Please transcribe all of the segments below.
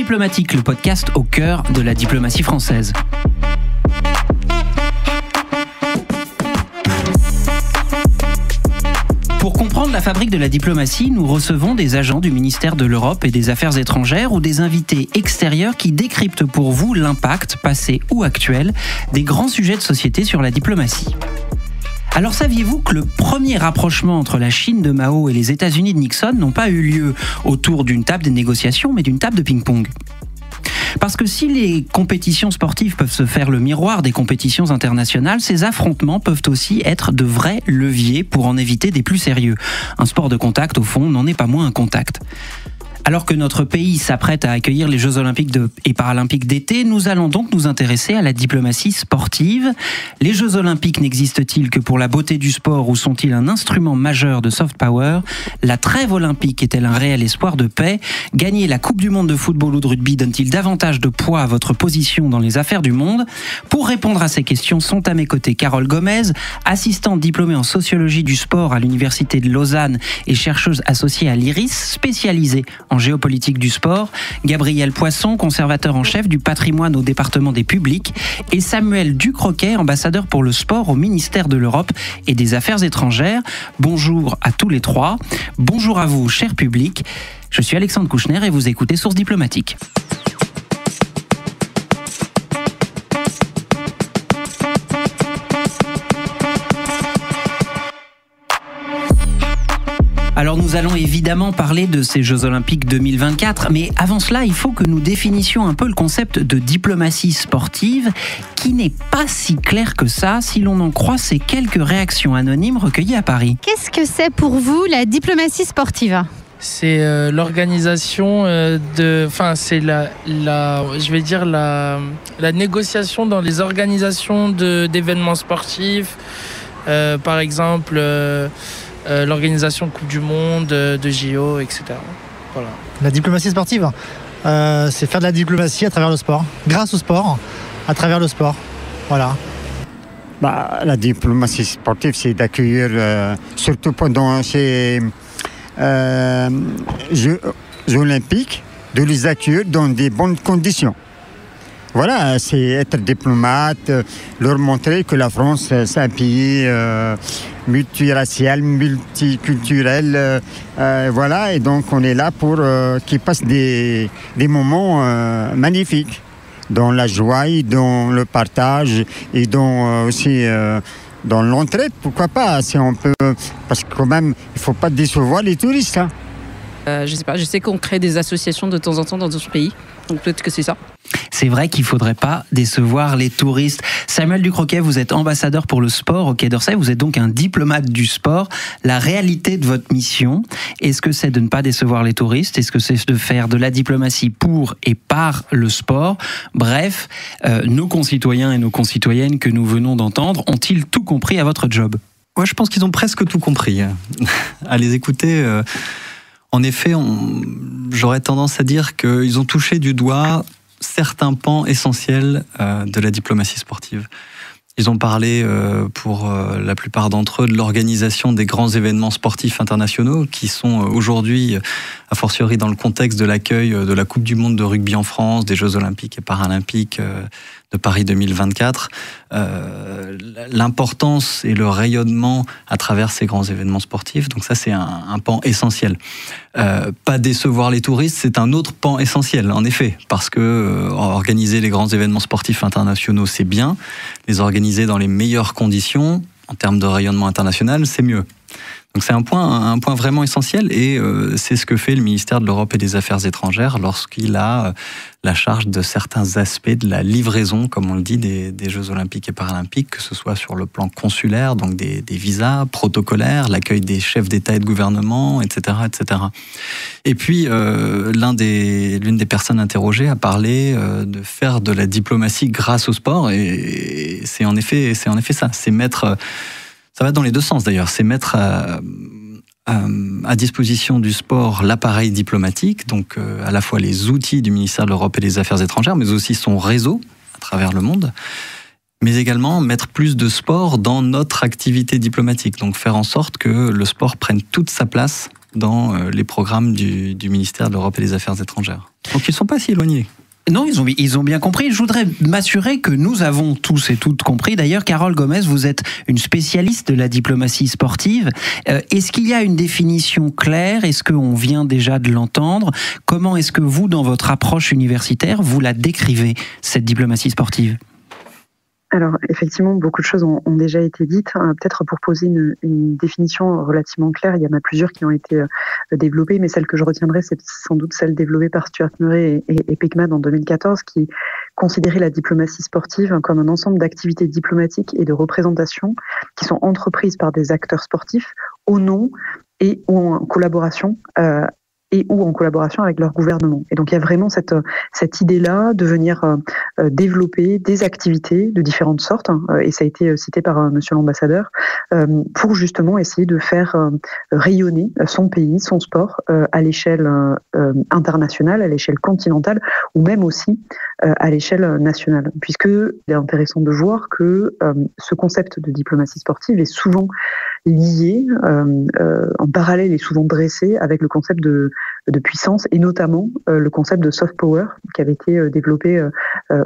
Diplomatique, le podcast au cœur de la diplomatie française. Pour comprendre la fabrique de la diplomatie, nous recevons des agents du ministère de l'Europe et des Affaires étrangères ou des invités extérieurs qui décryptent pour vous l'impact, passé ou actuel, des grands sujets de société sur la diplomatie. Alors saviez-vous que le premier rapprochement entre la Chine de Mao et les États-Unis de Nixon n'ont pas eu lieu autour d'une table de négociation, mais d'une table de ping-pong ? Parce que si les compétitions sportives peuvent se faire le miroir des compétitions internationales, ces affrontements peuvent aussi être de vrais leviers pour en éviter des plus sérieux. Un sport de contact, au fond, n'en est pas moins un contact. Alors que notre pays s'apprête à accueillir les Jeux Olympiques et Paralympiques d'été, nous allons donc nous intéresser à la diplomatie sportive. Les Jeux Olympiques n'existent-ils que pour la beauté du sport ou sont-ils un instrument majeur de soft power ? La trêve olympique est-elle un réel espoir de paix ? Gagner la Coupe du Monde de football ou de rugby donne-t-il davantage de poids à votre position dans les affaires du monde ? Pour répondre à ces questions sont à mes côtés Carole Gomez, assistante diplômée en sociologie du sport à l'Université de Lausanne et chercheuse associée à l'IRIS, spécialisée en géopolitique du sport, Gabriel Poisson, conservateur en chef du patrimoine au département des publics, et Samuel Ducroquet, ambassadeur pour le sport au ministère de l'Europe et des Affaires étrangères. Bonjour à tous les trois. Bonjour à vous, cher public. Je suis Alexandre Kouchner et vous écoutez Source Diplomatique. Alors nous allons évidemment parler de ces Jeux Olympiques 2024, mais avant cela, il faut que nous définissions un peu le concept de diplomatie sportive, qui n'est pas si clair que ça, si l'on en croit ces quelques réactions anonymes recueillies à Paris. Qu'est-ce que c'est pour vous la diplomatie sportive ? C'est l'organisation c'est la négociation dans les organisations d'événements sportifs, par exemple l'organisation de Coupe du Monde, de JO, etc. Voilà. La diplomatie sportive, c'est faire de la diplomatie à travers le sport, grâce au sport, à travers le sport. Voilà. La diplomatie sportive, c'est d'accueillir, surtout pendant ces Jeux olympiques, de les accueillir dans des bonnes conditions. Voilà, c'est être diplomate, leur montrer que la France, c'est un pays multiracial, multiculturel. Voilà, et donc on est là pour qu'ils passent des moments magnifiques, dans la joie, dans le partage et dans aussi dans l'entraide, pourquoi pas, si on peut, parce que quand même, il ne faut pas décevoir les touristes. Hein. Je sais pas, je sais qu'on crée des associations de temps en temps dans d'autres pays, donc peut-être que c'est ça. C'est vrai qu'il ne faudrait pas décevoir les touristes. Samuel Ducroquet, vous êtes ambassadeur pour le sport au Quai d'Orsay, vous êtes donc un diplomate du sport. La réalité de votre mission, est-ce que c'est de ne pas décevoir les touristes ? Est-ce que c'est de faire de la diplomatie pour et par le sport ? Bref, nos concitoyens et nos concitoyennes que nous venons d'entendre ont-ils tout compris à votre job ? Ouais, je pense qu'ils ont presque tout compris. À les écouter, en effet, j'aurais tendance à dire qu'ils ont touché du doigt certains pans essentiels de la diplomatie sportive. Ils ont parlé, pour la plupart d'entre eux, de l'organisation des grands événements sportifs internationaux qui sont aujourd'hui, a fortiori dans le contexte de l'accueil de la Coupe du Monde de rugby en France, des Jeux Olympiques et Paralympiques de Paris 2024, l'importance et le rayonnement à travers ces grands événements sportifs. Donc ça, c'est un pan essentiel. Pas décevoir les touristes, c'est un autre pan essentiel, en effet, parce que organiser les grands événements sportifs internationaux, c'est bien. Les organiser dans les meilleures conditions, en termes de rayonnement international, c'est mieux. Donc c'est un point vraiment essentiel et c'est ce que fait le ministère de l'Europe et des Affaires étrangères lorsqu'il a la charge de certains aspects de la livraison, comme on le dit, des Jeux Olympiques et Paralympiques, que ce soit sur le plan consulaire, donc des visas, protocolaires, l'accueil des chefs d'État et de gouvernement, etc., etc. Et puis, l'une des personnes interrogées a parlé de faire de la diplomatie grâce au sport, et c'est en effet ça, c'est mettre... Ça va dans les deux sens d'ailleurs, c'est mettre à disposition du sport l'appareil diplomatique, donc à la fois les outils du ministère de l'Europe et des Affaires étrangères, mais aussi son réseau à travers le monde, mais également mettre plus de sport dans notre activité diplomatique, donc faire en sorte que le sport prenne toute sa place dans les programmes du ministère de l'Europe et des Affaires étrangères. Donc ils ne sont pas si éloignés. Non, ils ont bien compris. Je voudrais m'assurer que nous avons tous et toutes compris. D'ailleurs, Carole Gomez, vous êtes une spécialiste de la diplomatie sportive. Est-ce qu'il y a une définition claire? Est-ce qu'on vient déjà de l'entendre? Comment est-ce que vous, dans votre approche universitaire, vous la décrivez, cette diplomatie sportive? Alors, effectivement, beaucoup de choses ont déjà été dites. Peut-être pour poser une définition relativement claire, il y en a plusieurs qui ont été développées, mais celle que je retiendrai, c'est sans doute celle développée par Stuart Murray et Pecman en 2014, qui considérait la diplomatie sportive comme un ensemble d'activités diplomatiques et de représentation qui sont entreprises par des acteurs sportifs au nom et ou en collaboration avec leur gouvernement. Et donc il y a vraiment cette idée-là de venir développer des activités de différentes sortes, et ça a été cité par monsieur l'ambassadeur, pour justement essayer de faire rayonner son pays, son sport, à l'échelle internationale, à l'échelle continentale, ou même aussi à l'échelle nationale. Puisque il est intéressant de voir que ce concept de diplomatie sportive est souvent lié, en parallèle et souvent dressé avec le concept de puissance, et notamment le concept de soft power qui avait été développé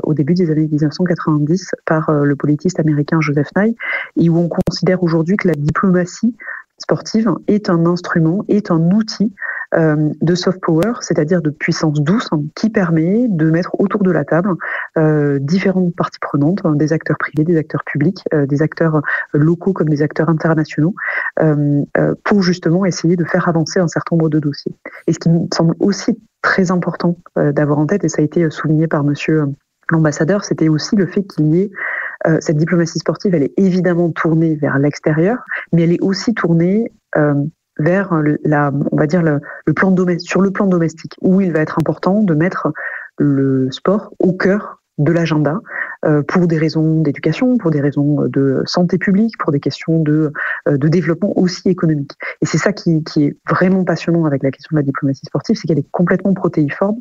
au début des années 1990 par le politiste américain Joseph Nye, et où on considère aujourd'hui que la diplomatie sportive est un instrument, est un outil de soft power, c'est-à-dire de puissance douce, qui permet de mettre autour de la table différentes parties prenantes, des acteurs privés, des acteurs publics, des acteurs locaux comme des acteurs internationaux, pour justement essayer de faire avancer un certain nombre de dossiers. Et ce qui me semble aussi très important d'avoir en tête, et ça a été souligné par monsieur l'ambassadeur, c'était aussi le fait qu'il y ait cette diplomatie sportive, elle est évidemment tournée vers l'extérieur, mais elle est aussi tournée vers on va dire sur le plan domestique, où il va être important de mettre le sport au cœur de l'agenda, pour des raisons d'éducation, pour des raisons de santé publique, pour des questions de développement aussi économique. Et c'est ça qui est vraiment passionnant avec la question de la diplomatie sportive, c'est qu'elle est complètement protéiforme.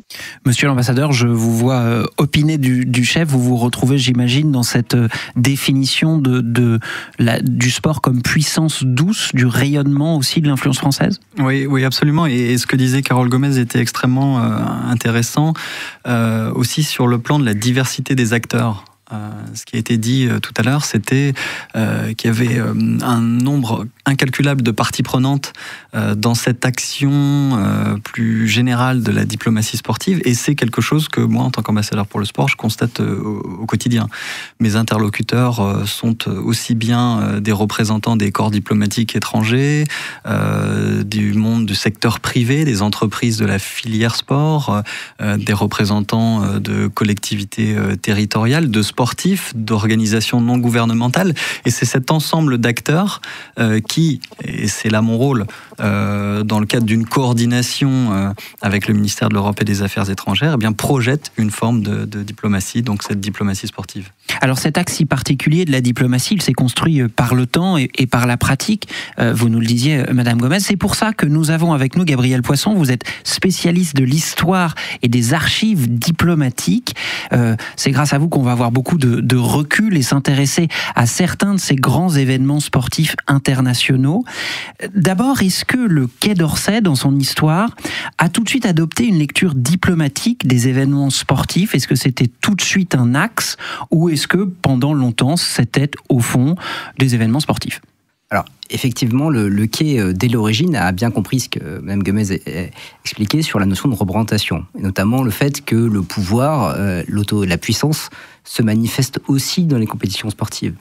Monsieur l'ambassadeur, je vous vois opiner du chef, vous vous retrouvez, j'imagine, dans cette définition du sport comme puissance douce, du rayonnement aussi de l'influence française? Oui, absolument. Et ce que disait Carole Gomez était extrêmement intéressant, aussi sur le plan de la diversité des acteurs. Ce qui a été dit tout à l'heure, c'était qu'il y avait un nombre incalculable de parties prenantes dans cette action plus générale de la diplomatie sportive, et c'est quelque chose que moi, en tant qu'ambassadeur pour le sport, je constate au quotidien. Mes interlocuteurs sont aussi bien des représentants des corps diplomatiques étrangers, du monde du secteur privé, des entreprises de la filière sport, des représentants de collectivités territoriales, de sportifs, d'organisations non gouvernementales, et c'est cet ensemble d'acteurs qui, et c'est là mon rôle, dans le cadre d'une coordination avec le ministère de l'Europe et des Affaires étrangères, eh bien, projette une forme de diplomatie, donc cette diplomatie sportive. Alors cet axe si particulier de la diplomatie, il s'est construit par le temps et par la pratique, vous nous le disiez, Madame Gomez. C'est pour ça que nous avons avec nous Gabriel Poisson, vous êtes spécialiste de l'histoire et des archives diplomatiques. C'est grâce à vous qu'on va avoir beaucoup de recul et s'intéresser à certains de ces grands événements sportifs internationaux. D'abord, est-ce que le Quai d'Orsay, dans son histoire, a tout de suite adopté une lecture diplomatique des événements sportifs? Est-ce que c'était tout de suite un axe, ou est-ce que pendant longtemps, c'était au fond des événements sportifs? Alors, effectivement, le Quai, dès l'origine, a bien compris ce que Mme Gomez a expliqué sur la notion de représentation, et notamment le fait que le pouvoir, la puissance, se manifeste aussi dans les compétitions sportives.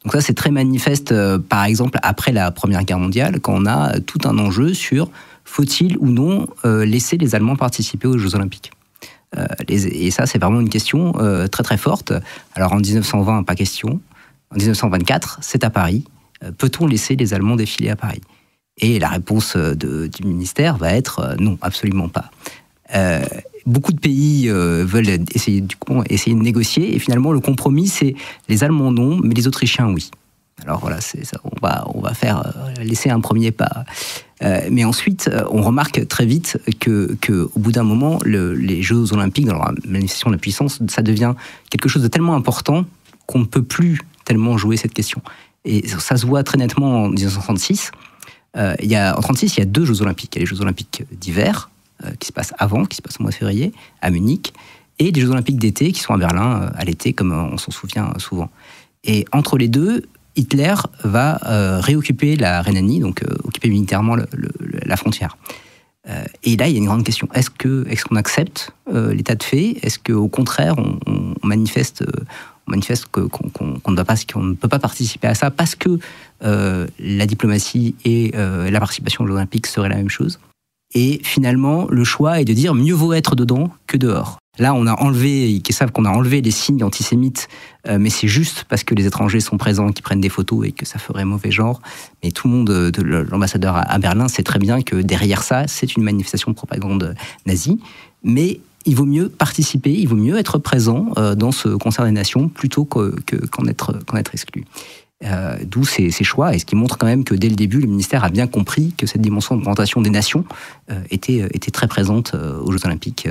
Donc ça, c'est très manifeste, par exemple, après la Première Guerre mondiale, quand on a tout un enjeu sur faut-il ou non laisser les Allemands participer aux Jeux Olympiques. Et ça, c'est vraiment une question très très forte. Alors en 1920, pas question. En 1924, c'est à Paris. Peut-on laisser les Allemands défiler à Paris? Et la réponse du ministère va être non, absolument pas. Beaucoup de pays veulent essayer de négocier, et finalement le compromis, c'est les Allemands non, mais les Autrichiens oui. Alors voilà, c'est ça, on va laisser un premier pas. Mais ensuite, on remarque très vite que au bout d'un moment, les Jeux Olympiques, dans la manifestation de la puissance, ça devient quelque chose de tellement important qu'on ne peut plus tellement jouer cette question. Et ça se voit très nettement en 1936. En 1936, il y a deux Jeux Olympiques. Il y a les Jeux Olympiques d'hiver, qui se passent avant, qui se passent au mois de février, à Munich, et les Jeux Olympiques d'été qui sont à Berlin à l'été, comme on s'en souvient souvent. Et entre les deux, Hitler va réoccuper la Rhénanie, donc occuper militairement la frontière. Et là, il y a une grande question. Est-ce qu'on accepte l'état de fait ? Est-ce qu'au contraire, on manifeste qu'on ne peut pas participer à ça parce que la diplomatie et la participation aux Jeux Olympiques seraient la même chose ? Et finalement, le choix est de dire mieux vaut être dedans que dehors. Là, ils savent qu'on a enlevé les signes antisémites, mais c'est juste parce que les étrangers sont présents, qu'ils prennent des photos et que ça ferait mauvais genre. Mais tout le monde, l'ambassadeur à Berlin, sait très bien que derrière ça, c'est une manifestation de propagande nazie. Mais il vaut mieux participer, il vaut mieux être présent dans ce concert des nations plutôt qu'en être exclu. D'où ces choix, et ce qui montre quand même que dès le début, le ministère a bien compris que cette dimension de représentation des nations était très présente aux Jeux Olympiques.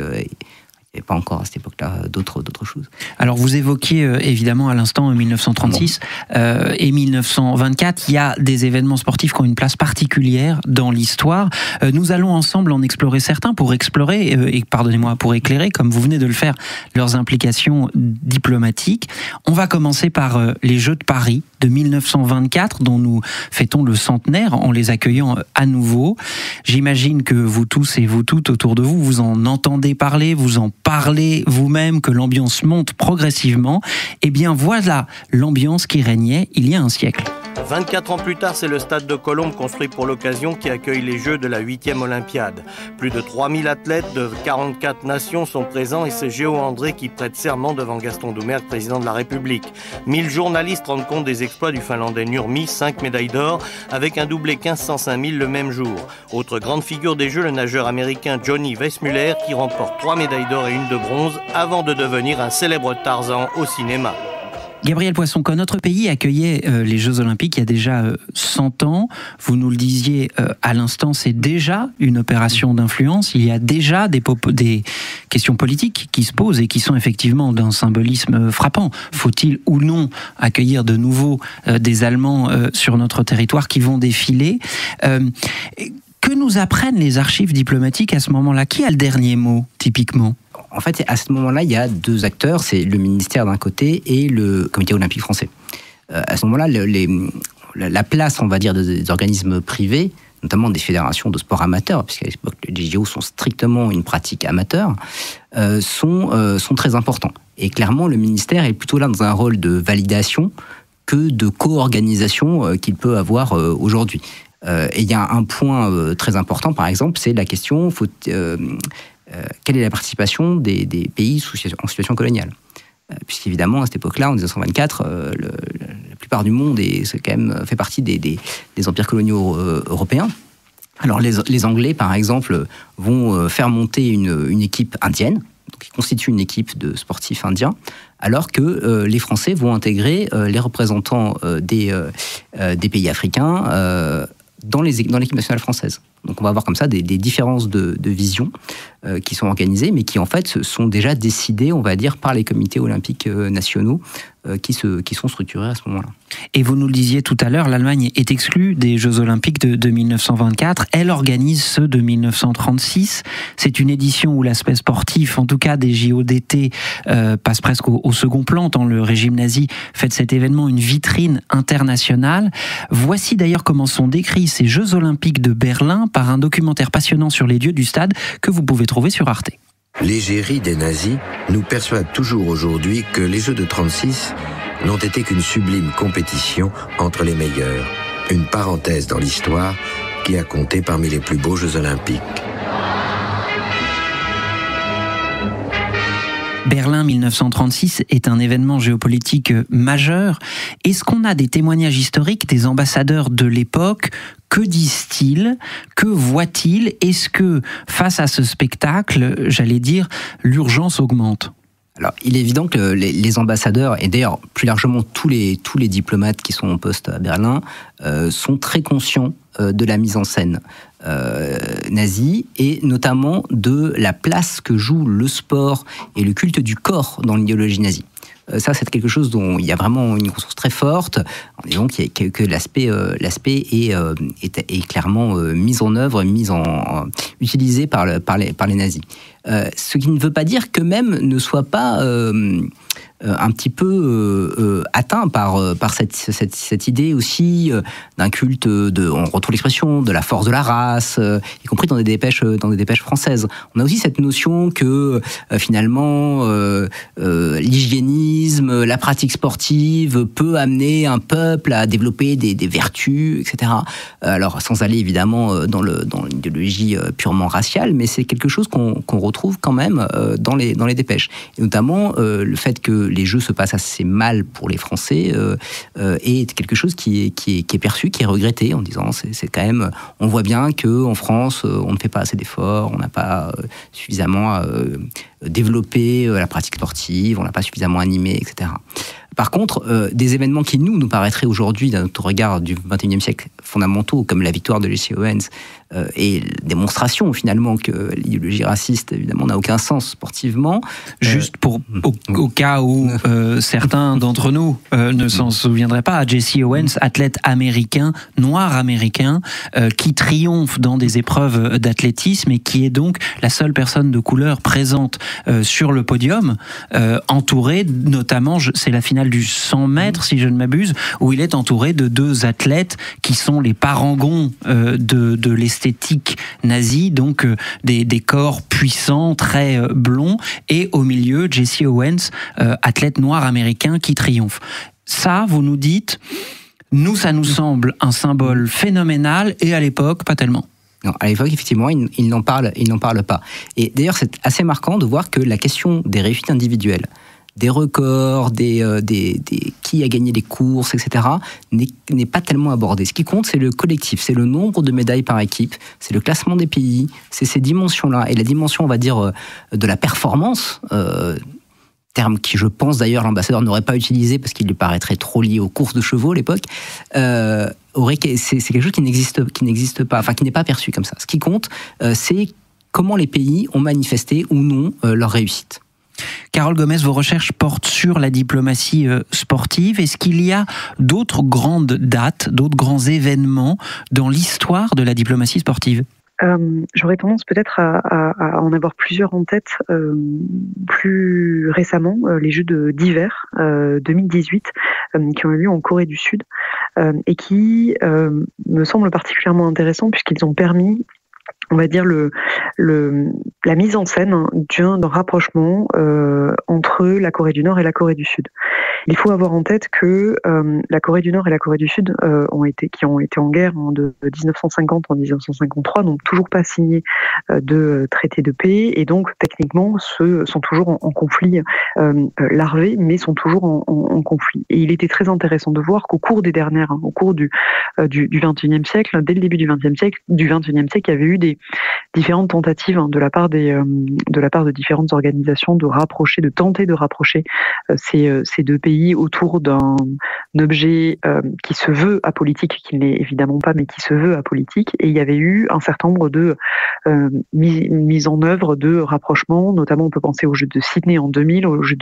Il n'y avait pas encore à cette époque-là d'autres choses. Alors vous évoquiez évidemment à l'instant 1936 et 1924, il y a des événements sportifs qui ont une place particulière dans l'histoire. Nous allons ensemble en explorer certains pour éclairer, comme vous venez de le faire, leurs implications diplomatiques. On va commencer par les Jeux de Paris de 1924, dont nous fêtons le centenaire en les accueillant à nouveau. J'imagine que vous tous et vous toutes autour de vous, vous en entendez parler, vous en parlez vous-même, que l'ambiance monte progressivement. Eh bien voilà l'ambiance qui régnait il y a un siècle. 24 ans plus tard, c'est le stade de Colombes construit pour l'occasion qui accueille les Jeux de la 8e Olympiade. Plus de 3000 athlètes de 44 nations sont présents et c'est Géo André qui prête serment devant Gaston Doumergue, président de la République. 1000 journalistes rendent compte des exploits du Finlandais Nurmi, 5 médailles d'or, avec un doublé 1500-5000 le même jour. Autre grande figure des Jeux, le nageur américain Johnny Weissmuller qui remporte 3 médailles d'or et 1 de bronze avant de devenir un célèbre Tarzan au cinéma. Gabriel Poisson, quand notre pays accueillait les Jeux Olympiques il y a déjà 100 ans, vous nous le disiez à l'instant, c'est déjà une opération d'influence. Il y a déjà des questions politiques qui se posent et qui sont effectivement d'un symbolisme frappant. Faut-il ou non accueillir de nouveau des Allemands sur notre territoire qui vont défiler ? Que nous apprennent les archives diplomatiques à ce moment-là ? Qui a le dernier mot, typiquement ? En fait, à ce moment-là, il y a deux acteurs, c'est le ministère d'un côté et le Comité olympique français. À ce moment-là, la place, on va dire, des organismes privés, notamment des fédérations de sport amateurs, puisqu'à l'époque, les JO sont strictement une pratique amateur, sont très importants. Et clairement, le ministère est plutôt là dans un rôle de validation que de co-organisation qu'il peut avoir aujourd'hui. Et il y a un point très important, par exemple, c'est la question quelle est la participation des pays en situation coloniale ? Puisqu'évidemment, à cette époque-là, en 1924, la plupart du monde fait partie des empires coloniaux européens. Alors les Anglais, par exemple, vont faire monter une équipe indienne, donc ils constituent une équipe de sportifs indiens, alors que les Français vont intégrer les représentants des pays africains dans l'équipe nationale française. Donc on va avoir comme ça des différences de vision qui sont organisées, mais qui en fait sont déjà décidées, on va dire, par les comités olympiques nationaux qui sont structurés à ce moment-là. Et vous nous le disiez tout à l'heure, l'Allemagne est exclue des Jeux Olympiques de 1924. Elle organise ceux de 1936. C'est une édition où l'aspect sportif, en tout cas des JO d'été, passe presque au second plan, tant le régime nazi fait de cet événement une vitrine internationale. Voici d'ailleurs comment sont décrits ces Jeux Olympiques de Berlin par un documentaire passionnant sur les dieux du stade que vous pouvez trouver sur Arte. L'égérie des nazis nous persuade toujours aujourd'hui que les Jeux de 36 n'ont été qu'une sublime compétition entre les meilleurs, une parenthèse dans l'histoire qui a compté parmi les plus beaux Jeux olympiques. Berlin 1936 est un événement géopolitique majeur. Est-ce qu'on a des témoignages historiques des ambassadeurs de l'époque ? Que disent-ils ? Que voient-ils ? Est-ce que, face à ce spectacle, j'allais dire, l'urgence augmente ? Alors, il est évident que les ambassadeurs, et d'ailleurs plus largement tous les diplomates qui sont en poste à Berlin, sont très conscients de la mise en scène nazie, et notamment de la place que joue le sport et le culte du corps dans l'idéologie nazie. Ça, c'est quelque chose dont il y a vraiment une conscience très forte, en disant que l'aspect est clairement mis en œuvre, utilisé par les nazis. Ce qui ne veut pas dire qu'eux-mêmes ne soient pas un petit peu atteint par cette idée aussi d'un culte on retrouve l'expression de la force de la race, y compris dans des dépêches françaises. On a aussi cette notion que finalement l'hygiénisme, la pratique sportive peut amener un peuple à développer des vertus, etc. Alors sans aller évidemment dans l'idéologie purement raciale, mais c'est quelque chose qu'on retrouve quand même dans les dépêches. Et notamment le fait que les Jeux se passent assez mal pour les Français est quelque chose qui est perçu, qui est regretté, en disant c'est quand même, on voit bien qu'en France on ne fait pas assez d'efforts, on n'a pas suffisamment développé la pratique sportive, on n'a pas suffisamment animé, etc. Par contre, des événements qui nous paraîtraient aujourd'hui, dans notre regard du XXIe siècle, fondamentaux, comme la victoire de Jesse Owens, et la démonstration finalement que l'idéologie raciste, évidemment, n'a aucun sens sportivement. Juste au cas où certains d'entre nous ne s'en souviendraient pas, Jesse Owens, athlète américain, noir américain, qui triomphe dans des épreuves d'athlétisme et qui est donc la seule personne de couleur présente sur le podium, entouré notamment, c'est la finale du 100 mètres, si je ne m'abuse, où il est entouré de deux athlètes qui sont les parangons de l'esthétique nazie, donc des corps puissants, très blonds, et au milieu, Jesse Owens, athlète noir américain qui triomphe. Ça, vous nous dites, ça nous semble un symbole phénoménal, et à l'époque, pas tellement. Non, à l'époque, effectivement, ils n'en parlent pas. Et d'ailleurs, c'est assez marquant de voir que la question des réussites individuelles, des records, qui a gagné les courses, etc., n'est pas tellement abordé. Ce qui compte, c'est le collectif, c'est le nombre de médailles par équipe, c'est le classement des pays, c'est ces dimensions-là. Et la dimension, on va dire, de la performance, terme qui, je pense, d'ailleurs, l'ambassadeur n'aurait pas utilisé parce qu'il lui paraîtrait trop lié aux courses de chevaux à l'époque, c'est quelque chose qui n'existe pas, enfin, qui n'est pas perçu comme ça. Ce qui compte, c'est comment les pays ont manifesté ou non leur réussite. Carole Gomez, vos recherches portent sur la diplomatie sportive. Est-ce qu'il y a d'autres grandes dates, d'autres grands événements dans l'histoire de la diplomatie sportive ? J'aurais tendance peut-être à en avoir plusieurs en tête. Plus récemment, les Jeux d'hiver 2018 qui ont eu lieu en Corée du Sud et qui me semblent particulièrement intéressants puisqu'ils ont permis, on va dire, la mise en scène d'un rapprochement entre la Corée du Nord et la Corée du Sud. Il faut avoir en tête que la Corée du Nord et la Corée du Sud ont été en guerre de 1950 en 1953, n'ont toujours pas signé de traité de paix et donc techniquement sont toujours en conflit larvé, mais sont toujours en conflit. Et il était très intéressant de voir qu'au cours des dernières, au cours du XXIe siècle, dès le début du XXIe siècle, il y avait eu des différentes tentatives de la part de différentes organisations de tenter de rapprocher ces deux pays autour d'un objet qui se veut apolitique, qui n'est évidemment pas, mais qui se veut apolitique. Et il y avait eu un certain nombre de mises en œuvre de rapprochements, notamment on peut penser aux Jeux de Sydney en 2000, aux Jeux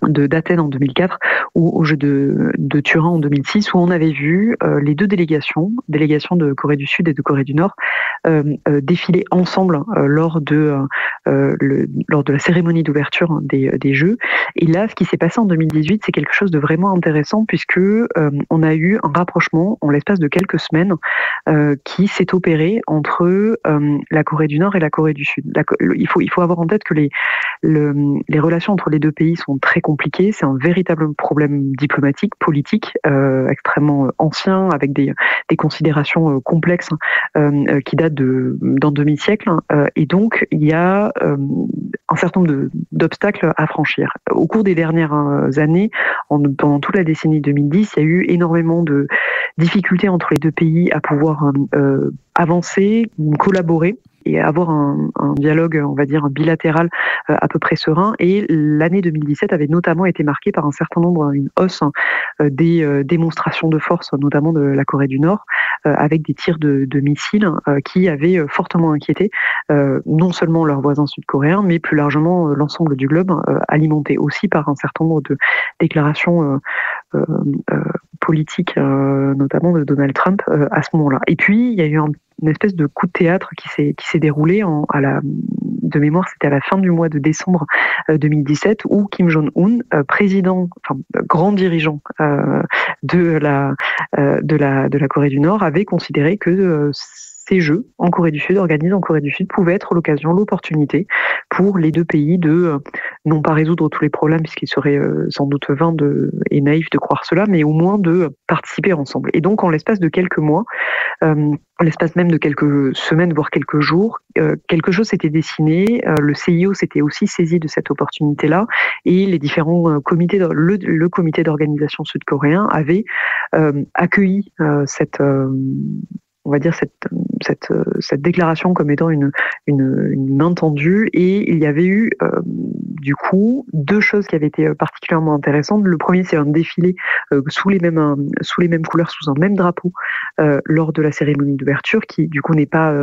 d'Athènes en 2004 ou au jeu de Turin en 2006 où on avait vu les deux délégations de Corée du Sud et de Corée du Nord défiler ensemble lors de la cérémonie d'ouverture des Jeux. Et là, ce qui s'est passé en 2018, c'est quelque chose de vraiment intéressant puisque on a eu un rapprochement en l'espace de quelques semaines qui s'est opéré entre la Corée du Nord et la Corée du Sud. Il faut avoir en tête que les relations entre les deux pays sont très compliquées. C'est un véritable problème diplomatique, politique, extrêmement ancien, avec des considérations complexes qui datent d'un demi-siècle. Et donc, il y a un certain nombre d'obstacles à franchir. Au cours des dernières années, pendant toute la décennie 2010, il y a eu énormément de difficultés entre les deux pays à pouvoir avancer, collaborer. et avoir un dialogue, on va dire, bilatéral à peu près serein. Et l'année 2017 avait notamment été marquée par un certain nombre, une hausse des démonstrations de force, notamment de la Corée du Nord, avec des tirs de missiles qui avaient fortement inquiété non seulement leurs voisins sud-coréens, mais plus largement l'ensemble du globe, alimenté aussi par un certain nombre de déclarations politiques, notamment de Donald Trump à ce moment-là. Et puis, il y a eu une espèce de coup de théâtre qui s'est déroulé de mémoire, c'était à la fin du mois de décembre 2017, où Kim Jong-un, grand dirigeant de la Corée du Nord, avait considéré que ces Jeux organisés en Corée du Sud, pouvaient être l'occasion, l'opportunité pour les deux pays de non pas résoudre tous les problèmes, puisqu'il serait sans doute vain et naïf de croire cela, mais au moins de participer ensemble. Et donc, en l'espace de quelques mois, en l'espace même de quelques semaines, voire quelques jours, quelque chose s'était dessiné. Le CIO s'était aussi saisi de cette opportunité-là, et les différents comités, le comité d'organisation sud-coréen avait accueilli on va dire cette déclaration comme étant une main tendue, et il y avait eu du coup deux choses qui avaient été particulièrement intéressantes. Le premier, c'est un défilé sous les mêmes couleurs, sous un même drapeau lors de la cérémonie d'ouverture, qui du coup n'est pas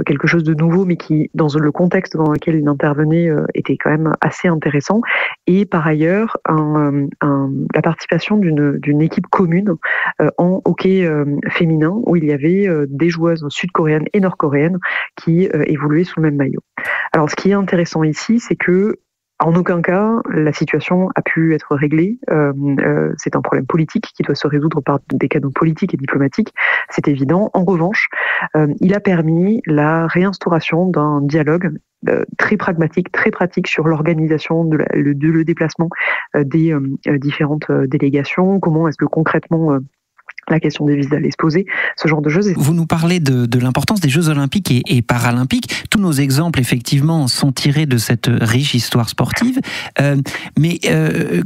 quelque chose de nouveau, mais qui, dans le contexte dans lequel il intervenait, était quand même assez intéressant. Et par ailleurs, la participation d'une équipe commune en hockey féminin, où il y avait des joueuses sud-coréennes et nord-coréennes qui évoluaient sous le même maillot. Alors, ce qui est intéressant ici, c'est que en aucun cas, la situation a pu être réglée. C'est un problème politique qui doit se résoudre par des canaux politiques et diplomatiques, c'est évident. En revanche, il a permis la réinstauration d'un dialogue très pragmatique, très pratique sur l'organisation le déplacement des différentes délégations. Comment est-ce que concrètement la question des visas allait se poser, ce genre de choses. Vous nous parlez de l'importance des Jeux Olympiques et Paralympiques. Tous nos exemples, effectivement, sont tirés de cette riche histoire sportive. Mais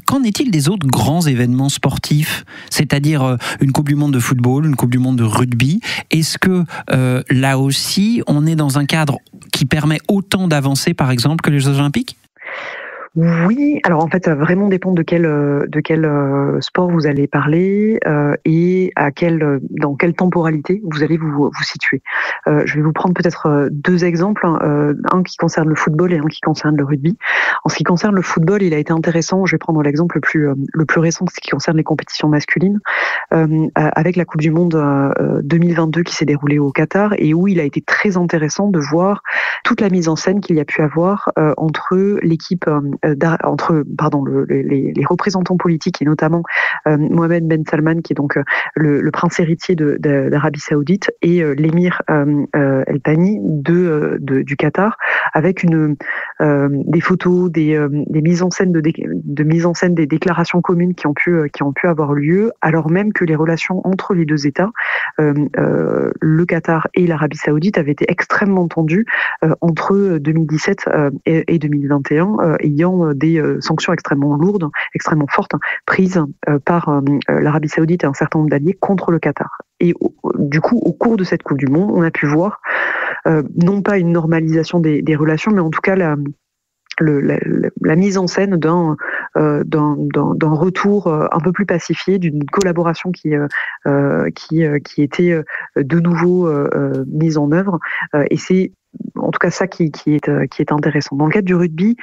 qu'en est-il des autres grands événements sportifs, c'est-à-dire une Coupe du Monde de football, une Coupe du Monde de rugby? Est-ce que là aussi, on est dans un cadre qui permet autant d'avancer, par exemple, que les Jeux Olympiques? Oui, alors en fait, ça va vraiment dépendre de quel sport vous allez parler et dans quelle temporalité vous allez vous situer. Je vais vous prendre peut-être deux exemples, un qui concerne le football et un qui concerne le rugby. En ce qui concerne le football, il a été intéressant, je vais prendre l'exemple le plus récent, ce qui concerne les compétitions masculines, avec la Coupe du Monde 2022 qui s'est déroulée au Qatar, et où il a été très intéressant de voir toute la mise en scène qu'il y a pu avoir entre l'équipe les représentants politiques, et notamment Mohamed Ben Salman, qui est donc le prince héritier d'Arabie Saoudite, et l'émir El Thani du Qatar, avec des photos, des mises en scène des déclarations communes qui ont pu avoir lieu, alors même que les relations entre les deux États, le Qatar et l'Arabie Saoudite, avaient été extrêmement tendues entre 2017 et 2021, ayant des sanctions extrêmement lourdes, extrêmement fortes, prises par l'Arabie Saoudite et un certain nombre d'alliés contre le Qatar. Et du coup, au cours de cette Coupe du Monde, on a pu voir non pas une normalisation des relations, mais en tout cas la mise en scène d'un retour un peu plus pacifié, d'une collaboration qui était de nouveau mise en œuvre. Et c'est en tout cas ça qui est intéressant. Dans le cadre du rugby,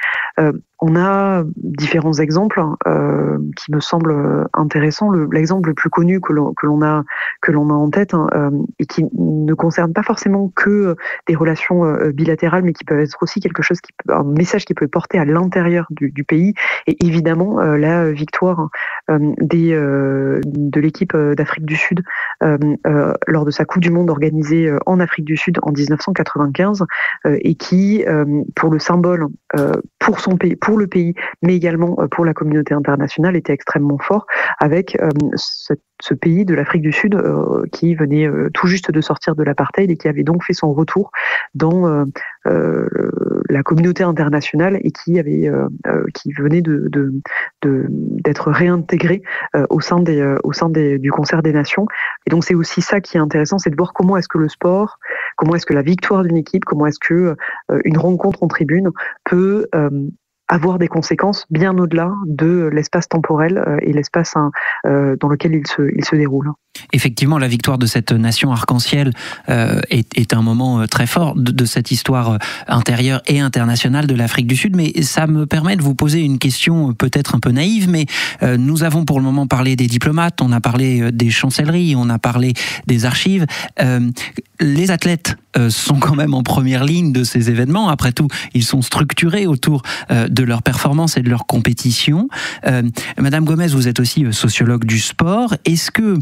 on a différents exemples qui me semblent intéressants. L'exemple le plus connu que l'on a en tête, et qui ne concerne pas forcément que des relations bilatérales, mais qui peuvent être aussi un message qui peut porter à l'intérieur du pays, et évidemment la victoire de l'équipe d'Afrique du Sud lors de sa Coupe du Monde organisée en Afrique du Sud en 1995, et qui, pour le symbole, pour son pays, pour pour le pays, mais également pour la communauté internationale, était extrêmement fort, avec ce pays de l'Afrique du Sud qui venait tout juste de sortir de l'apartheid et qui avait donc fait son retour dans la communauté internationale et qui venait d'être réintégré au sein du concert des nations. Et donc c'est aussi ça qui est intéressant, c'est de voir comment est-ce que le sport, comment est-ce que la victoire d'une équipe, comment est-ce que une rencontre en tribune peut avoir des conséquences bien au-delà de l'espace temporel et l'espace dans lequel il se déroule. Effectivement, la victoire de cette nation arc-en-ciel est un moment très fort de cette histoire intérieure et internationale de l'Afrique du Sud, mais ça me permet de vous poser une question peut-être un peu naïve, mais nous avons pour le moment parlé des diplomates, on a parlé des chancelleries, on a parlé des archives. Les athlètes sont quand même en première ligne de ces événements. Après tout, ils sont structurés autour de leur performance et de leur compétition. Madame Gomez, vous êtes aussi sociologue du sport. Est-ce que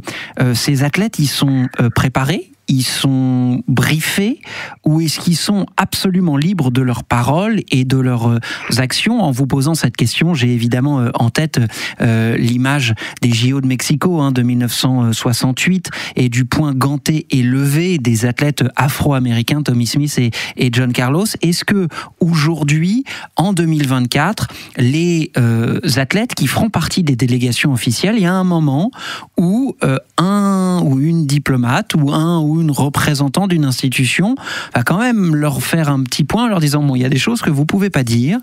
ces athlètes, ils sont préparés, ils sont briefés, ou est-ce qu'ils sont absolument libres de leurs paroles et de leurs actions? En vous posant cette question, j'ai évidemment en tête l'image des JO de Mexico de 1968 et du point ganté et levé des athlètes afro-américains Tommy Smith et John Carlos. Est-ce que aujourd'hui, en 2024, les athlètes qui feront partie des délégations officielles, il y a un moment où un ou une diplomate ou un ou une représentant d'une institution va quand même leur faire un petit point en leur disant bon, il y a des choses que vous pouvez pas dire.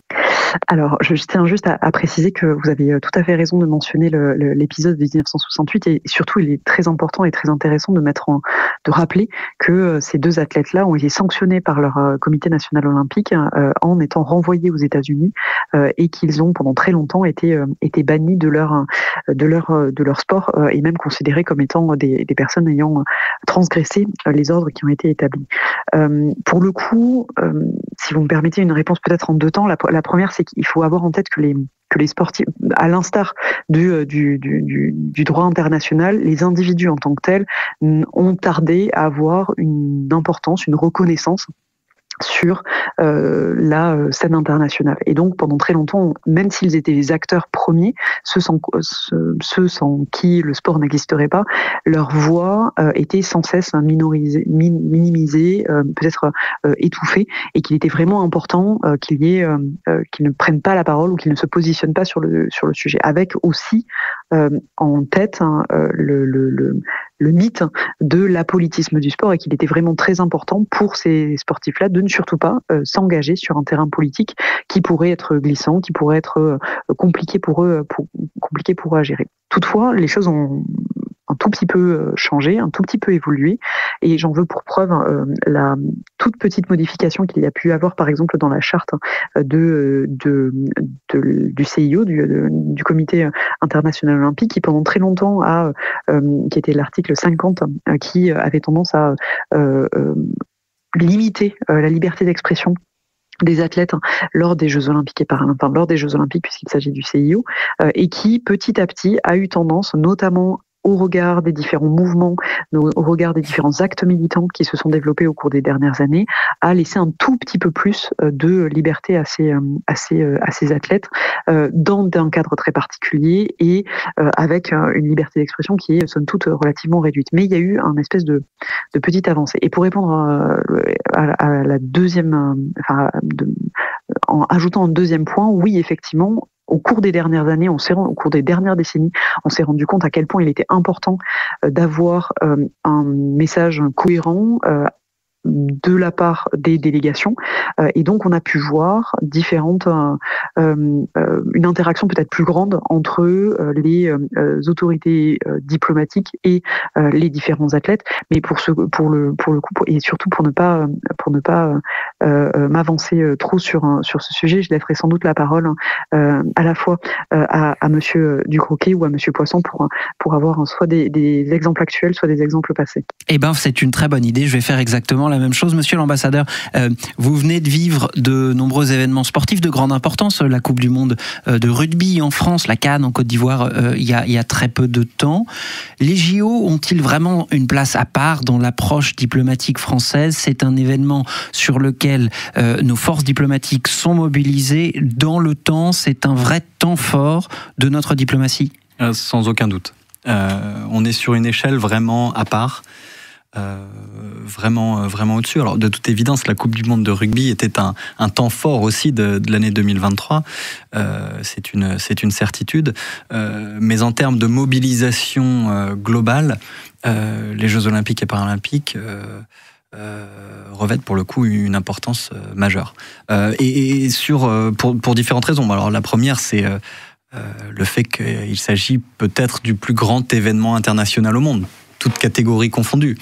Alors, je tiens juste à préciser que vous avez tout à fait raison de mentionner l'épisode de 1968 et surtout, il est très important et très intéressant de rappeler que ces deux athlètes-là ont été sanctionnés par leur comité national olympique en étant renvoyés aux États-Unis et qu'ils ont pendant très longtemps été bannis de leur sport et même considérés comme étant des personnes ayant transgressé les ordres qui ont été établis. Pour le coup, si vous me permettez une réponse peut-être en deux temps, la première, c'est qu'il faut avoir en tête que les sportifs, à l'instar du droit international, les individus en tant que tels ont tardé à avoir une importance, une reconnaissance sur la scène internationale. Et donc, pendant très longtemps, même s'ils étaient les acteurs premiers, ceux sans qui le sport n'existerait pas, leur voix était sans cesse minimisée, peut-être étouffée, et qu'il était vraiment important qu'ils ne prennent pas la parole ou qu'ils ne se positionnent pas sur le sujet. Avec aussi en tête le mythe de l'apolitisme du sport et qu'il était vraiment très important pour ces sportifs-là de ne surtout pas s'engager sur un terrain politique qui pourrait être glissant, qui pourrait être compliqué pour eux à gérer. Toutefois, les choses ont un tout petit peu changé, un tout petit peu évolué, et j'en veux pour preuve la toute petite modification qu'il y a pu avoir, par exemple, dans la charte du CIO, du Comité international olympique, qui pendant très longtemps qui était l'article 50, qui avait tendance à limiter la liberté d'expression des athlètes lors des Jeux Olympiques et Paralympiques, lors des Jeux Olympiques puisqu'il s'agit du CIO, et qui petit à petit a eu tendance, notamment au regard des différents mouvements, au regard des différents actes militants qui se sont développés au cours des dernières années, à laisser un tout petit peu plus de liberté à ces athlètes dans un cadre très particulier et avec une liberté d'expression qui est somme toute relativement réduite. Mais il y a eu un espèce de petite avancée. Et pour répondre à la deuxième, en ajoutant un deuxième point, oui, effectivement, au cours des dernières années, au cours des dernières décennies, on s'est rendu compte à quel point il était important d'avoir un message cohérent de la part des délégations, et donc on a pu voir une interaction peut-être plus grande entre les autorités diplomatiques et les différents athlètes, mais pour le coup et surtout pour ne pas m'avancer trop sur ce sujet, je laisserai sans doute la parole à la fois à Monsieur Ducroquet ou à Monsieur Poisson pour avoir soit des exemples actuels, soit des exemples passés. Eh ben, c'est une très bonne idée. Je vais faire exactement exactement la même chose. Monsieur l'ambassadeur, vous venez de vivre de nombreux événements sportifs de grande importance, la Coupe du Monde de rugby en France, la CAN en Côte d'Ivoire il y a très peu de temps. Les JO ont-ils vraiment une place à part dans l'approche diplomatique française? C'est un événement sur lequel nos forces diplomatiques sont mobilisées dans le temps. C'est un vrai temps fort de notre diplomatie? Sans aucun doute. On est sur une échelle vraiment à part. Vraiment au-dessus. Alors de toute évidence, la Coupe du Monde de rugby était un temps fort aussi de l'année 2023. C'est une certitude. Mais en termes de mobilisation globale, les Jeux Olympiques et Paralympiques revêtent pour le coup une importance majeure. Et pour différentes raisons. Alors la première, c'est le fait qu'il s'agit peut-être du plus grand événement international au monde, toutes catégories confondues,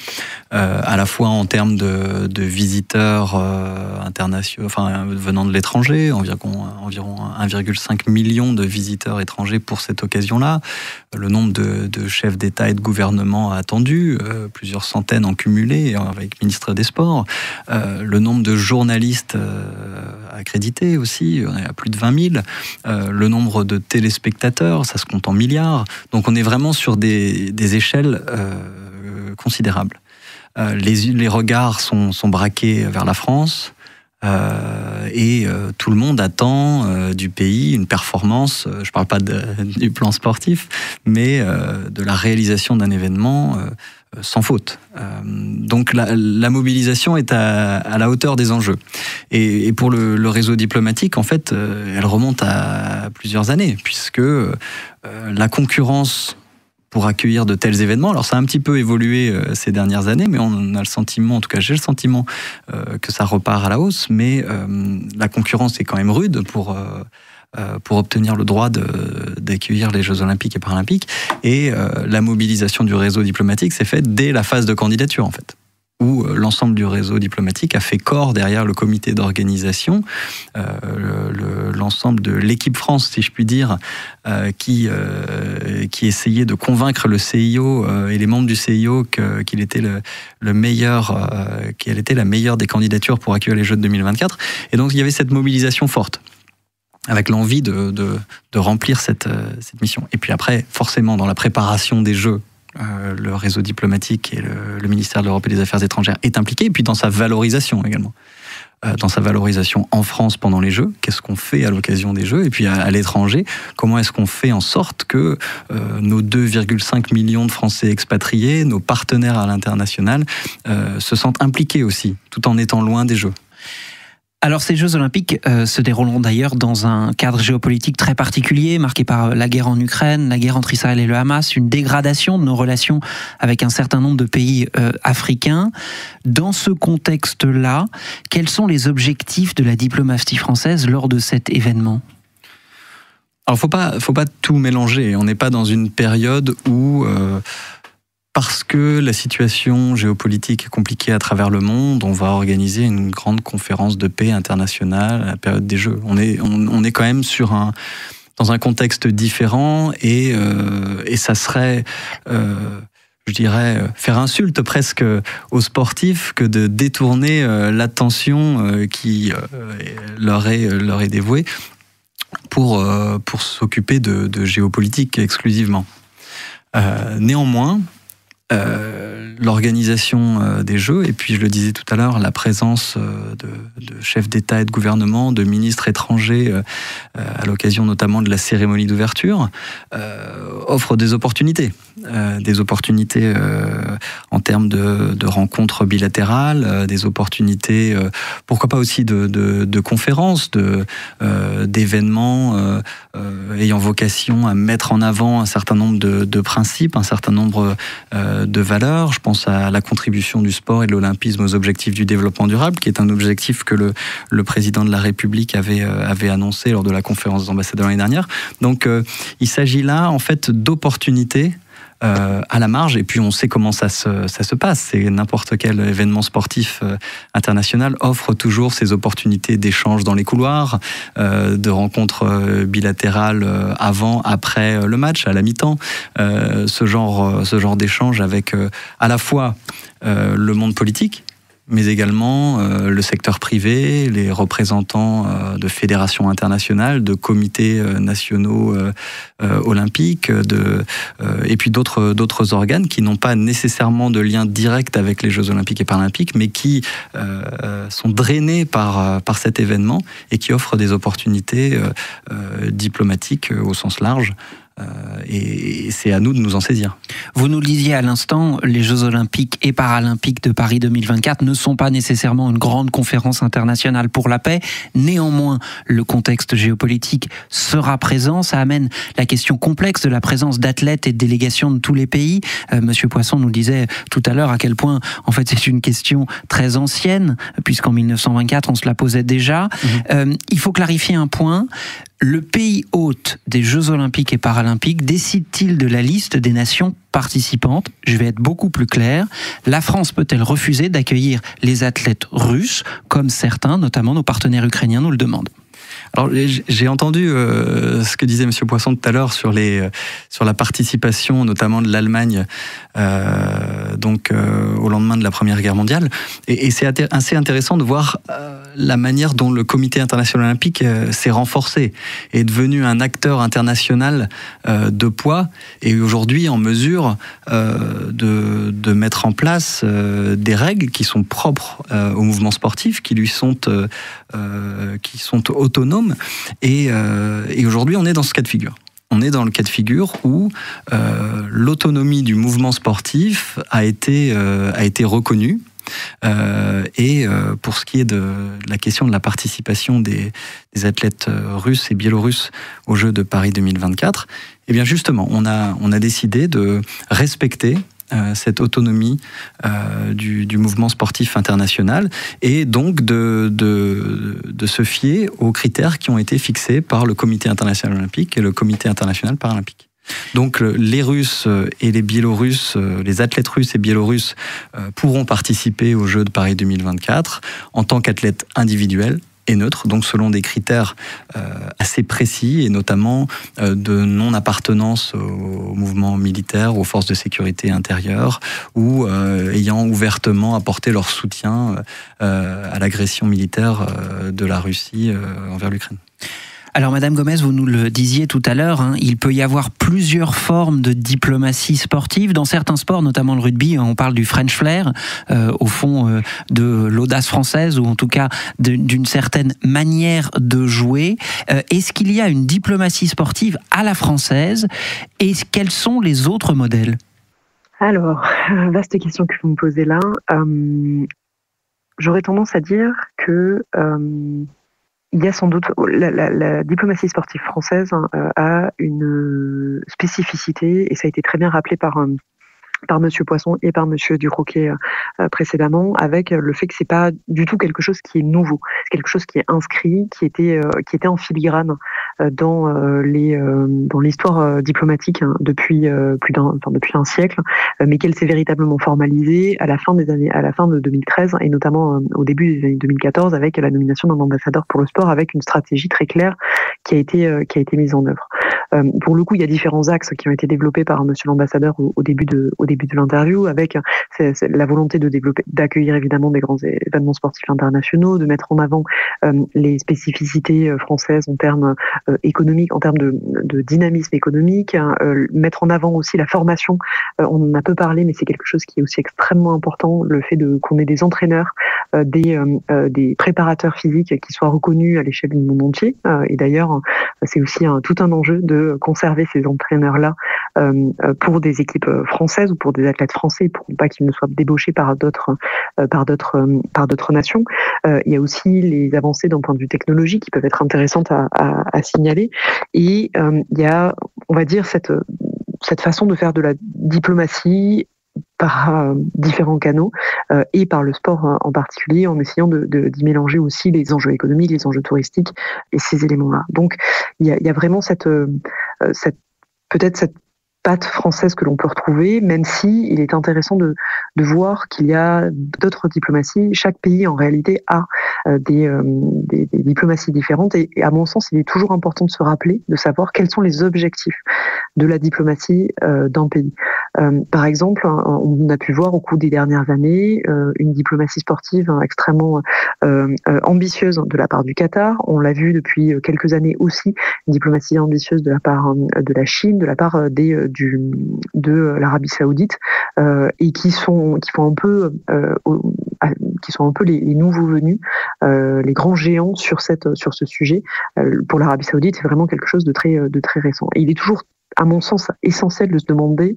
à la fois en termes de visiteurs internationaux, venant de l'étranger, environ 1,5 million de visiteurs étrangers pour cette occasion-là, le nombre de chefs d'État et de gouvernement attendu, plusieurs centaines en cumulé avec le ministre des Sports, le nombre de journalistes accrédités aussi, on est à plus de 20 000, le nombre de téléspectateurs, ça se compte en milliards, donc on est vraiment sur des échelles considérables. Les regards sont braqués vers la France et tout le monde attend du pays une performance, je ne parle pas du plan sportif, mais de la réalisation d'un événement sans faute. Donc la mobilisation est à la hauteur des enjeux. Et pour le réseau diplomatique, en fait, elle remonte à plusieurs années, puisque la concurrence pour accueillir de tels événements. Alors ça a un petit peu évolué ces dernières années, mais on a le sentiment, en tout cas j'ai le sentiment que ça repart à la hausse, mais la concurrence est quand même rude pour obtenir le droit d'accueillir les Jeux Olympiques et Paralympiques. Et la mobilisation du réseau diplomatique s'est faite dès la phase de candidature, en fait, où l'ensemble du réseau diplomatique a fait corps derrière le comité d'organisation, l'ensemble de l'équipe France, si je puis dire, qui essayait de convaincre le CIO et les membres du CIO qu'il était le meilleur, qu'elle était la meilleure des candidatures pour accueillir les Jeux de 2024. Et donc il y avait cette mobilisation forte, avec l'envie de remplir cette mission. Et puis après, forcément, dans la préparation des Jeux, le réseau diplomatique et le ministère de l'Europe et des Affaires étrangères est impliqué, et puis dans sa valorisation également. Dans sa valorisation en France pendant les Jeux, qu'est-ce qu'on fait à l'occasion des Jeux, et puis à l'étranger, comment est-ce qu'on fait en sorte que nos 2,5 millions de Français expatriés, nos partenaires à l'international, se sentent impliqués aussi, tout en étant loin des Jeux. Alors ces Jeux Olympiques se dérouleront d'ailleurs dans un cadre géopolitique très particulier, marqué par la guerre en Ukraine, la guerre entre Israël et le Hamas, une dégradation de nos relations avec un certain nombre de pays africains. Dans ce contexte-là, quels sont les objectifs de la diplomatie française lors de cet événement ? Alors faut pas tout mélanger, on n'est pas dans une période où... parce que la situation géopolitique est compliquée à travers le monde, on va organiser une grande conférence de paix internationale à la période des Jeux. On est quand même dans un contexte différent et ça serait, je dirais, faire insulte presque aux sportifs que de détourner l'attention qui leur est dévouée pour s'occuper de géopolitique exclusivement. Néanmoins, l'organisation des Jeux, et puis je le disais tout à l'heure, la présence de chefs d'État et de gouvernement, de ministres étrangers à l'occasion notamment de la cérémonie d'ouverture, offre des opportunités en termes de rencontres bilatérales, des opportunités, pourquoi pas aussi de conférences, d'événements ayant vocation à mettre en avant un certain nombre de principes, un certain nombre de valeurs. Je pense à la contribution du sport et de l'olympisme aux objectifs du développement durable, qui est un objectif que le président de la République avait annoncé lors de la conférence des ambassadeurs l'année dernière. Donc il s'agit là en fait d'opportunités à la marge, et puis on sait comment ça se passe. C'est n'importe quel événement sportif international offre toujours ces opportunités d'échange dans les couloirs, de rencontres bilatérales avant, après le match, à la mi-temps, ce genre d'échange avec à la fois le monde politique, mais également le secteur privé, les représentants de fédérations internationales, de comités nationaux olympiques, et puis d'autres organes qui n'ont pas nécessairement de lien direct avec les Jeux olympiques et paralympiques, mais qui sont drainés par cet événement et qui offrent des opportunités diplomatiques au sens large. Et c'est à nous de nous en saisir. Vous nous le disiez à l'instant, les Jeux olympiques et paralympiques de Paris 2024 ne sont pas nécessairement une grande conférence internationale pour la paix. Néanmoins, le contexte géopolitique sera présent. Ça amène la question complexe de la présence d'athlètes et de délégations de tous les pays. Monsieur Poisson nous disait tout à l'heure à quel point, en fait, c'est une question très ancienne, puisqu'en 1924, on se la posait déjà. Il faut clarifier un point. Le pays hôte des Jeux olympiques et paralympiques décide-t-il de la liste des nations participantes? Je vais être beaucoup plus clair. La France peut-elle refuser d'accueillir les athlètes russes, comme certains, notamment nos partenaires ukrainiens, nous le demandent? Alors, j'ai entendu ce que disait M. Poisson tout à l'heure sur la participation, notamment de l'Allemagne, au lendemain de la Première Guerre mondiale. Et c'est assez intéressant de voir la manière dont le Comité international olympique s'est renforcé, est devenu un acteur international de poids, et aujourd'hui en mesure de mettre en place des règles qui sont propres au mouvement sportif, qui sont autonomes. Et aujourd'hui, on est dans ce cas de figure. On est dans le cas de figure où l'autonomie du mouvement sportif a été reconnue. Pour ce qui est de la question de la participation des athlètes russes et biélorusses aux Jeux de Paris 2024, eh bien justement, on a décidé de respecter cette autonomie du mouvement sportif international, et donc de se fier aux critères qui ont été fixés par le Comité international olympique et le Comité international paralympique. Donc les Russes et les Biélorusses, les athlètes russes et biélorusses pourront participer aux Jeux de Paris 2024 en tant qu'athlètes individuels et neutre, donc selon des critères assez précis, et notamment de non-appartenance au mouvement militaire, aux forces de sécurité intérieure, ou ayant ouvertement apporté leur soutien à l'agression militaire de la Russie envers l'Ukraine. Alors Madame Gomez, vous nous le disiez tout à l'heure, il peut y avoir plusieurs formes de diplomatie sportive. Dans certains sports, notamment le rugby, on parle du French flair, au fond de l'audace française, ou en tout cas d'une certaine manière de jouer. Est-ce qu'il y a une diplomatie sportive à la française, et quels sont les autres modèles? Alors, vaste question que vous me posez là. J'aurais tendance à dire que il y a sans doute la diplomatie sportive française a une spécificité, et ça a été très bien rappelé par Monsieur Poisson et par Monsieur Ducroquet précédemment, avec le fait que c'est pas du tout quelque chose qui est nouveau, c'est quelque chose qui est inscrit, qui était en filigrane dans l'histoire diplomatique depuis depuis un siècle, mais qu'elle s'est véritablement formalisée à la fin de 2013, et notamment au début des années 2014, avec la nomination d'un ambassadeur pour le sport, avec une stratégie très claire qui a été mise en œuvre. Pour le coup, il y a différents axes qui ont été développés par Monsieur l'ambassadeur au début de l'interview, avec la volonté d'accueillir évidemment des grands événements sportifs internationaux, de mettre en avant les spécificités françaises en termes économiques, en termes de dynamisme économique, mettre en avant aussi la formation. On en a peu parlé, mais c'est quelque chose qui est aussi extrêmement important, le fait qu'on ait des entraîneurs, des préparateurs physiques qui soient reconnus à l'échelle du monde entier. Et d'ailleurs, c'est aussi tout un enjeu de conserver ces entraîneurs-là pour des équipes françaises ou pour des athlètes français, pour pas qu'ils ne soient débauchés par d'autres nations. Il y a aussi les avancées d'un point de vue technologique qui peuvent être intéressantes à signaler. Et il y a, on va dire, cette façon de faire de la diplomatie par différents canaux et par le sport en particulier, en essayant d'y mélanger aussi les enjeux économiques, les enjeux touristiques et ces éléments-là. Donc il y a vraiment peut-être cette patte française que l'on peut retrouver, même si il est intéressant de voir qu'il y a d'autres diplomaties. Chaque pays, en réalité, a des diplomaties différentes, et à mon sens, il est toujours important de se rappeler, de savoir quels sont les objectifs de la diplomatie d'un pays. Par exemple, on a pu voir au cours des dernières années une diplomatie sportive extrêmement ambitieuse de la part du Qatar. On l'a vu depuis quelques années aussi, une diplomatie ambitieuse de la part de la Chine, de la part de l'Arabie Saoudite, et qui sont un peu les nouveaux venus, les grands géants sur ce sujet. Pour l'Arabie Saoudite, c'est vraiment quelque chose de très récent. Et il est toujours, à mon sens, essentiel de se demander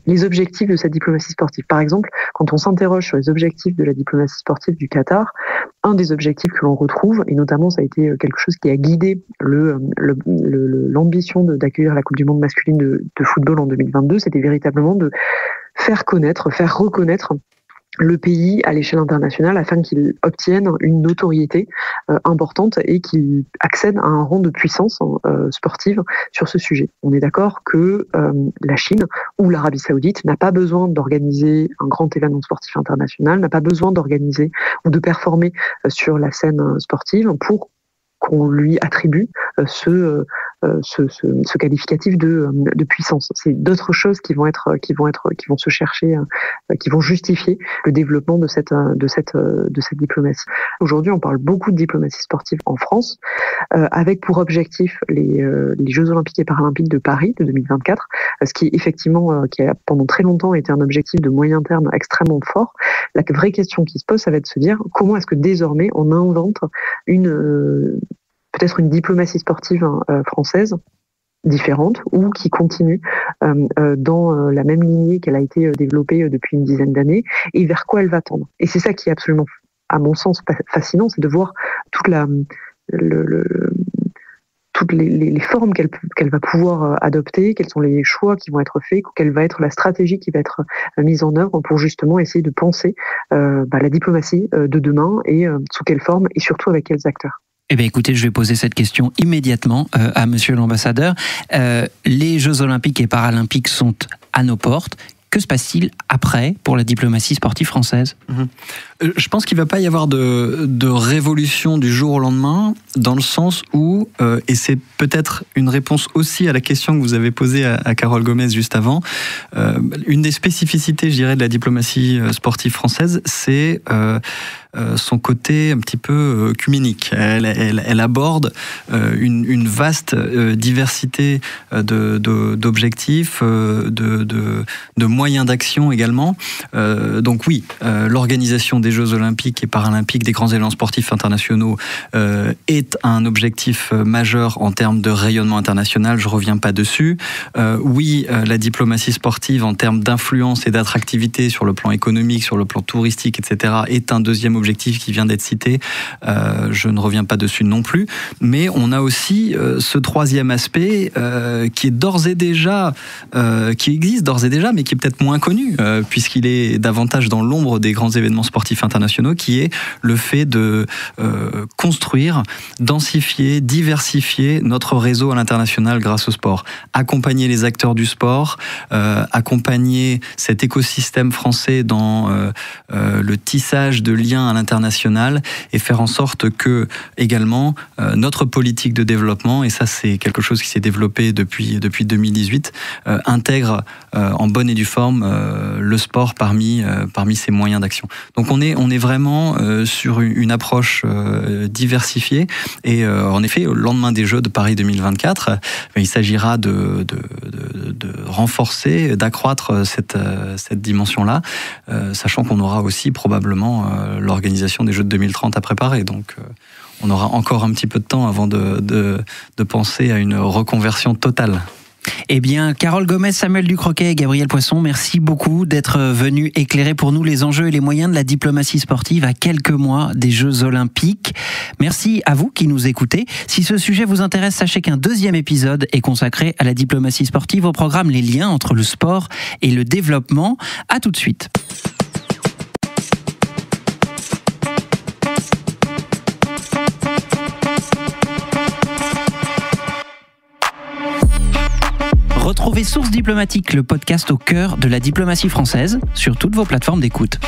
les objectifs de cette diplomatie sportive. Par exemple, quand on s'interroge sur les objectifs de la diplomatie sportive du Qatar, un des objectifs que l'on retrouve, et notamment ça a été quelque chose qui a guidé l'ambition d'accueillir la Coupe du Monde masculine de football en 2022, c'était véritablement de faire reconnaître le pays à l'échelle internationale afin qu'il obtienne une notoriété importante et qu'il accède à un rang de puissance sportive sur ce sujet. On est d'accord que la Chine ou l'Arabie Saoudite n'a pas besoin d'organiser un grand événement sportif international, n'a pas besoin d'organiser ou de performer sur la scène sportive pour qu'on lui attribue ce qualificatif de puissance. C'est d'autres choses qui vont se chercher, qui vont justifier le développement de cette diplomatie. Aujourd'hui, on parle beaucoup de diplomatie sportive en France, avec pour objectif les Jeux Olympiques et Paralympiques de Paris de 2024, ce qui effectivement, qui a pendant très longtemps été un objectif de moyen terme extrêmement fort. La vraie question qui se pose, ça va être de se dire comment est-ce que désormais on invente peut-être une diplomatie sportive française différente ou qui continue dans la même lignée qu'elle a été développée depuis une dizaine d'années et vers quoi elle va tendre. Et c'est ça qui est absolument, à mon sens, fascinant, c'est de voir toutes les formes qu'elle va pouvoir adopter, quels sont les choix qui vont être faits, quelle va être la stratégie qui va être mise en œuvre pour justement essayer de penser la diplomatie de demain et sous quelle forme et surtout avec quels acteurs. Eh bien, écoutez, je vais poser cette question immédiatement à Monsieur l'ambassadeur. Les Jeux Olympiques et Paralympiques sont à nos portes. Que se passe-t-il après pour la diplomatie sportive française ? Je pense qu'il ne va pas y avoir de révolution du jour au lendemain, dans le sens où, et c'est peut-être une réponse aussi à la question que vous avez posée à Carole Gomez juste avant, une des spécificités, je dirais, de la diplomatie sportive française, c'est son côté un petit peu œcuménique. Elle aborde une vaste diversité d'objectifs, de moyens d'action également. Donc oui, l'organisation des Jeux Olympiques et Paralympiques, des grands événements sportifs internationaux, est un objectif majeur en termes de rayonnement international, je ne reviens pas dessus. Oui, la diplomatie sportive en termes d'influence et d'attractivité sur le plan économique, sur le plan touristique, etc., est un deuxième objectif qui vient d'être cité. Je ne reviens pas dessus non plus. Mais on a aussi ce troisième aspect qui est d'ores et déjà, qui existe d'ores et déjà, mais qui est peut-être moins connu, puisqu'il est davantage dans l'ombre des grands événements sportifs internationaux, qui est le fait de construire, densifier, diversifier notre réseau à l'international grâce au sport. Accompagner les acteurs du sport, accompagner cet écosystème français dans le tissage de liens à l'international et faire en sorte que, également, notre politique de développement, et ça c'est quelque chose qui s'est développé depuis 2018, intègre en bonne et due forme le sport parmi ses moyens d'action. Donc on est vraiment sur une approche diversifiée et en effet au lendemain des Jeux de Paris 2024, il s'agira de renforcer, d'accroître cette dimension-là, sachant qu'on aura aussi probablement l'organisation des Jeux de 2030 à préparer. Donc on aura encore un petit peu de temps avant de penser à une reconversion totale. Eh bien, Carole Gomez, Samuel Ducroquet et Gabriel Poisson, merci beaucoup d'être venus éclairer pour nous les enjeux et les moyens de la diplomatie sportive à quelques mois des Jeux Olympiques. Merci à vous qui nous écoutez. Si ce sujet vous intéresse, sachez qu'un deuxième épisode est consacré à la diplomatie sportive, au programme Les liens entre le sport et le développement. À tout de suite. Retrouvez Source Diplomatique, le podcast au cœur de la diplomatie française, sur toutes vos plateformes d'écoute.